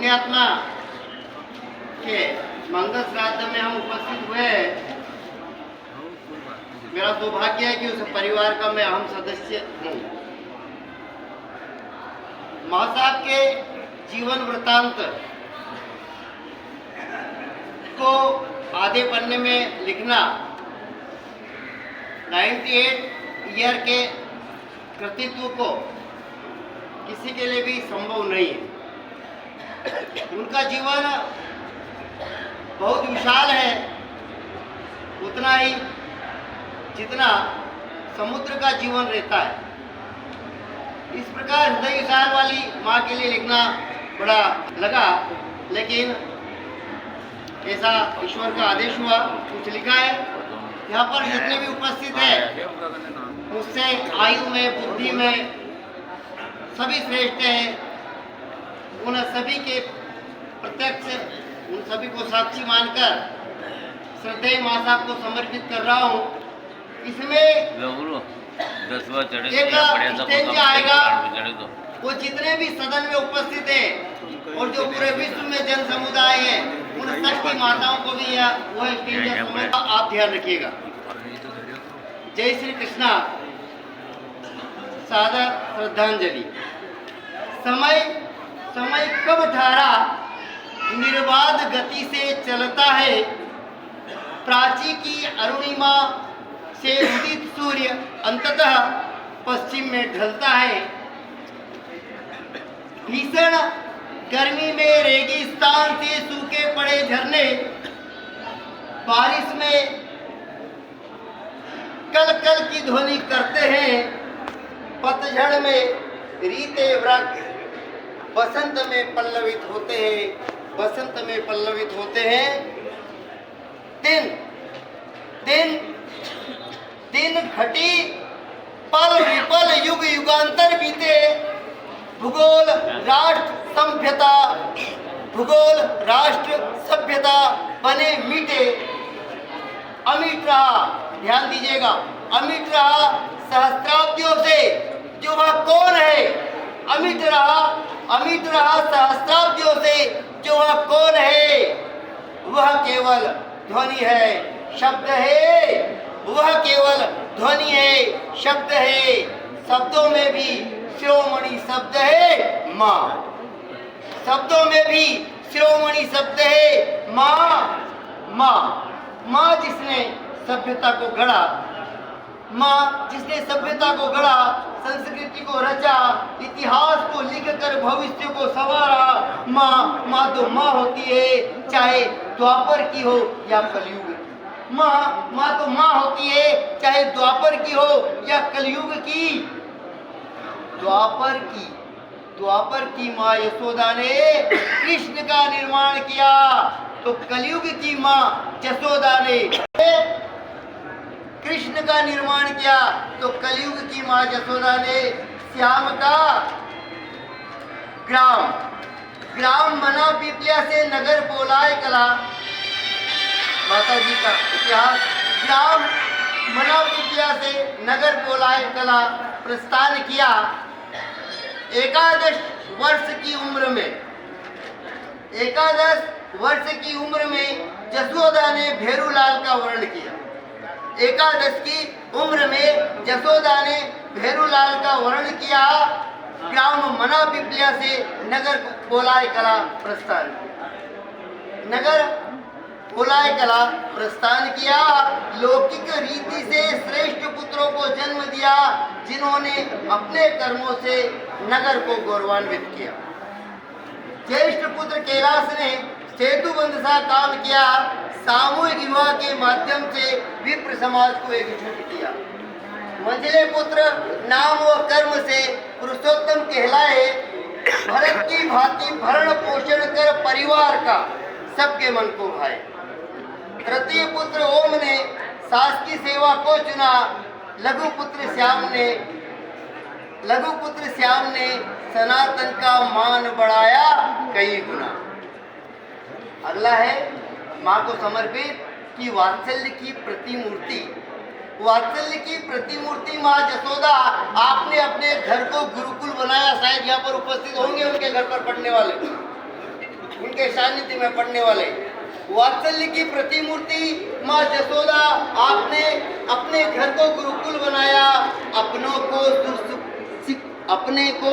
पुण्यात्मा के मंगल श्राद्ध में हम उपस्थित हुए हैं। मेरा सौभाग्य है कि उस परिवार का मैं अहम सदस्य हूँ। माँ साहब के जीवन वृतांत को आधे पन्ने में लिखना 98 ईयर के कृतित्व को किसी के लिए भी संभव नहीं है। उनका जीवन बहुत विशाल है, उतना ही जितना समुद्र का जीवन रहता है। इस प्रकार हृदय विशाल वाली माँ के लिए लिखना बड़ा लगा, लेकिन ऐसा ईश्वर का आदेश हुआ, कुछ लिखा है। यहाँ पर जितने भी उपस्थित हैं मुझसे आयु में, बुद्धि में सभी श्रेष्ठ हैं। उन सभी के प्रत्यक्ष, उन सभी को साक्षी मानकर श्रद्धेय माँ साहब को समर्पित कर रहा हूँ। इसमें एक स्टेज आएगा, वो जितने भी सदन में उपस्थित है और जो पूरे विश्व में जन समुदाय है, उन षष्ठी माताओं को भी वो स्टेज आप ध्यान रखिएगा। जय श्री कृष्णा। सादर श्रद्धांजलि। समय समय कब धारा निर्बाध गति से चलता है, प्राची की अरुणिमा से उदित सूर्य अंततः पश्चिम में ढलता है। भीषण गर्मी में रेगिस्तान से सूखे पड़े झरने बारिश में कल कल की ध्वनि करते हैं। पतझड़ में रीते वृक्ष बसंत में पल्लवित होते हैं, बसंत में पल्लवित होते हैं। दिन दिन दिन घटी पल विपल युग युगांतर बीते। भूगोल राष्ट्र सभ्यता, भूगोल राष्ट्र सभ्यता बने मीटे। अमिट रहा, ध्यान दीजिएगा, अमिट रहा सहस्त्राब्दियों से जो वह कौन है। अमिट रहा सहस्त्राब्दियों से जो वह कौन है। वह केवल ध्वनि है, शब्द है। वह केवल ध्वनि है, शब्द है। शब्दों में भी शिरोमणि शब्द है माँ। शब्दों में भी शिरोमणि शब्द है माँ। माँ जिसने सभ्यता को गढ़ा, माँ जिसने सभ्यता को गढ़ा, संस्कृति को रचा, इतिहास को लिखकर भविष्य को संवारा। माँ तो माँ होती है, चाहे द्वापर की हो या कलयुग की। माँ तो माँ होती है, चाहे द्वापर की हो या कलयुग की। द्वापर की माँ यशोदा ने कृष्ण का निर्माण किया, तो कलयुग की माँ यशोदा ने कृष्ण का निर्माण किया, तो कलयुग की माँ यशोदा ने श्याम का ग्राम मना पिपलिया से नगर बोलाए कला। माता जी का इतिहास। ग्राम मना पिपलिया से नगर बोलाए कला प्रस्थान किया। 11 वर्ष की उम्र में यशोदा ने भेरूलाल का वर्ण किया। 11 की उम्र में यशोदा ने भेरूलाल का वर्ण किया। ग्राम मना पिपलिया से नगर बोलाए कला प्रस्थान किया। नगर बोलाए कला प्रस्थान किया। लौकिक रीति से श्रेष्ठ पुत्रों को जन्म दिया, जिन्होंने अपने कर्मों से नगर को गौरवान्वित किया। ज्येष्ठ पुत्र कैलाश ने सेतु बंध सा काम किया। सामूहिक विवाह के माध्यम से विप्र समाज को एकजुट किया। मंझले पुत्र नाम व कर्म से पुरुषोत्तम कहलाए। भरत की भांति भरण पोषण कर परिवार का सबके मन को भाए। तृतीय पुत्र ओम ने सास की सेवा को चुना। लघु पुत्र श्याम ने सनातन का मान बढ़ाया कई गुना। अगला है माँ को समर्पित कि वात्सल्य की प्रतिमूर्ति माँ यशोदा, आपने अपने घर को गुरुकुल बनाया। शायद यहाँ पर उपस्थित होंगे उनके घर पर पढ़ने वाले। उनके सानिध्य में पढ़ने वाले। वात्सल्य की प्रतिमूर्ति माँ जसोदा, आपने अपने घर को गुरुकुल बनाया, अपने को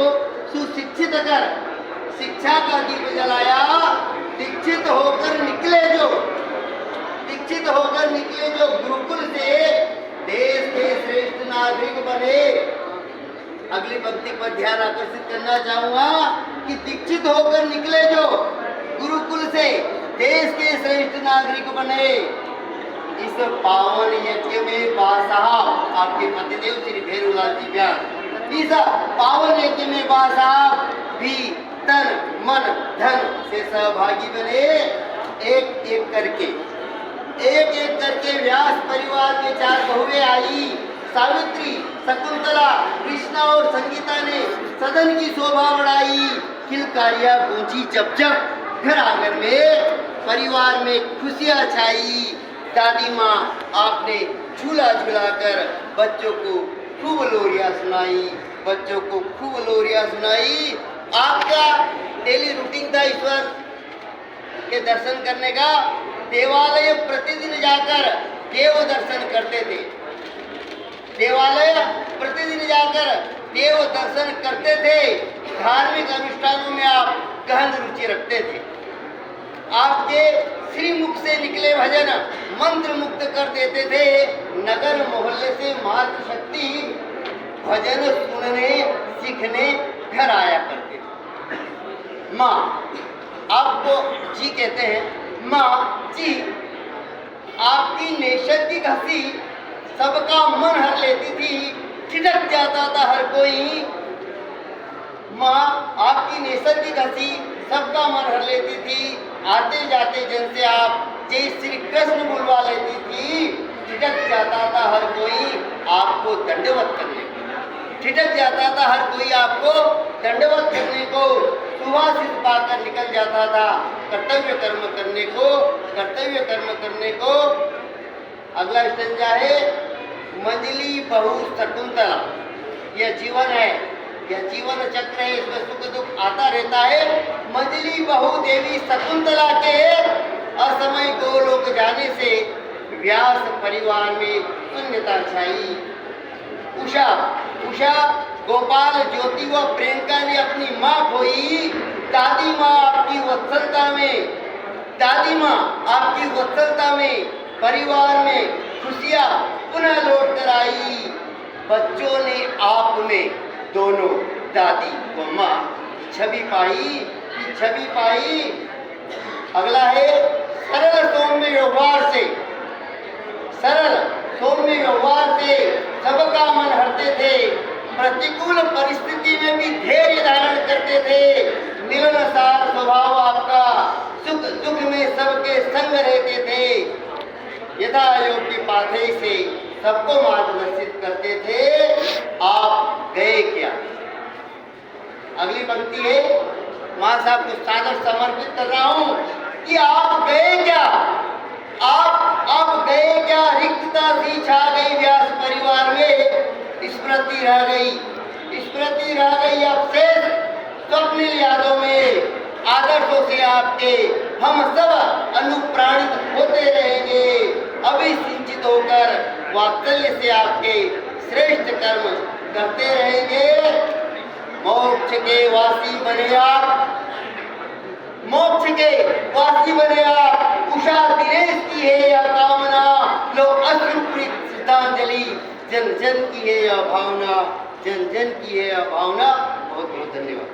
सुशिक्षित कर शिक्षा का दीप जलाया। दीक्षित होकर निकले जो गुरुकुल से देश के श्रेष्ठ नागरिक बने। अगली पंक्ति पर ध्यान आकर्षित करना चाहूंगा कि दीक्षित होकर निकले जो गुरुकुल से देश के श्रेष्ठ नागरिक बने। इस पावन यज्ञ में बादशाह आपके पतिदेव श्री भैरूलाल जी व्यास, इस पावन यज्ञ में बादशाह भी तन मन धन से सहभागी बने। एक एक करके व्यास परिवार में 4 बहुएं आई। सावित्री, शकुंतला, कृष्णा और संगीता ने सदन की शोभा बढ़ाई। किलकारियां गूंजी जब जब घर आंगन में, परिवार में खुशियां छाई। दादी माँ आपने झूला झूलाकर बच्चों को खूब लोरियां सुनाई। आपका डेली रूटीन था ईश्वर के दर्शन करने का। देवालय प्रतिदिन जाकर देव दर्शन करते थे। धार्मिक अनुष्ठानों में आप गहन रुचि रखते थे। आपके श्रीमुख से निकले भजन मंत्र मुक्त कर देते थे। नगर मोहल्ले से मातृशक्ति भजन सुनने सीखने घर आया करते थे। माँ आपको जी कहते हैं। माँ जी, आपकी नैसर्गिक हंसी सबका मन हर लेती थी, ठिठक जाता था हर कोई। माँ आपकी नैसर्गिक हंसी सबका मन हर लेती थी। आते जाते जन से आप जय श्री कृष्ण बुलवा लेती थी। ठिठक जाता था हर कोई आपको दंडवत करने को। सुभाषित पाकर निकल जाता था कर्तव्य कर्म करने को। अगला स्टंजा है मंजली बहू शकुंतला। यह जीवन है, यह जीवन चक्र है, इसमें सुख दुख आता रहता है। मंजली बहू देवी शकुंतला के असमय गोलोक जाने से व्यास परिवार में शून्यता छाई। उषा, गोपाल, ज्योति व प्रियंका ने अपनी माँ खोई। दादी माँ आपकी वत्सलता में परिवार में खुशियाँ पुनः लौट कर आई। बच्चों ने आप में दोनों दादी व माँ छवि पाई। अगला है सरल सौम्य व्यवहार से सबका मन हरते थे। प्रतिकूल परिस्थिति में भी धैर्य धारण करते थे। मिलनसार स्वभाव आपका, सुख दुख में सबके संग रहते थे। यथा योग्य पाथे से सबको मार्गदर्शित करते थे। आप गए क्या? अगली पंक्ति है, माँ साहब को सादर समर्पित कर रहा हूँ कि आप गए क्या? आप गए क्या? रिक्तता सी छा गई व्यास परिवार में। स्मृति रह गई अब शेष स्वप्निल यादों में। आदर्शों से आपके हम सब अनुप्राणित होते रहेंगे। अभिसिंचित होकर वात्सल्य से आपके श्रेष्ठ कर्म करते रहेंगे। मोक्ष के वासी बने आप। उषा दिनेश की है यह कामना। लोग अश्रुपूरित श्रद्धांजलि, जन जन की है यह भावना। बहुत बहुत धन्यवाद।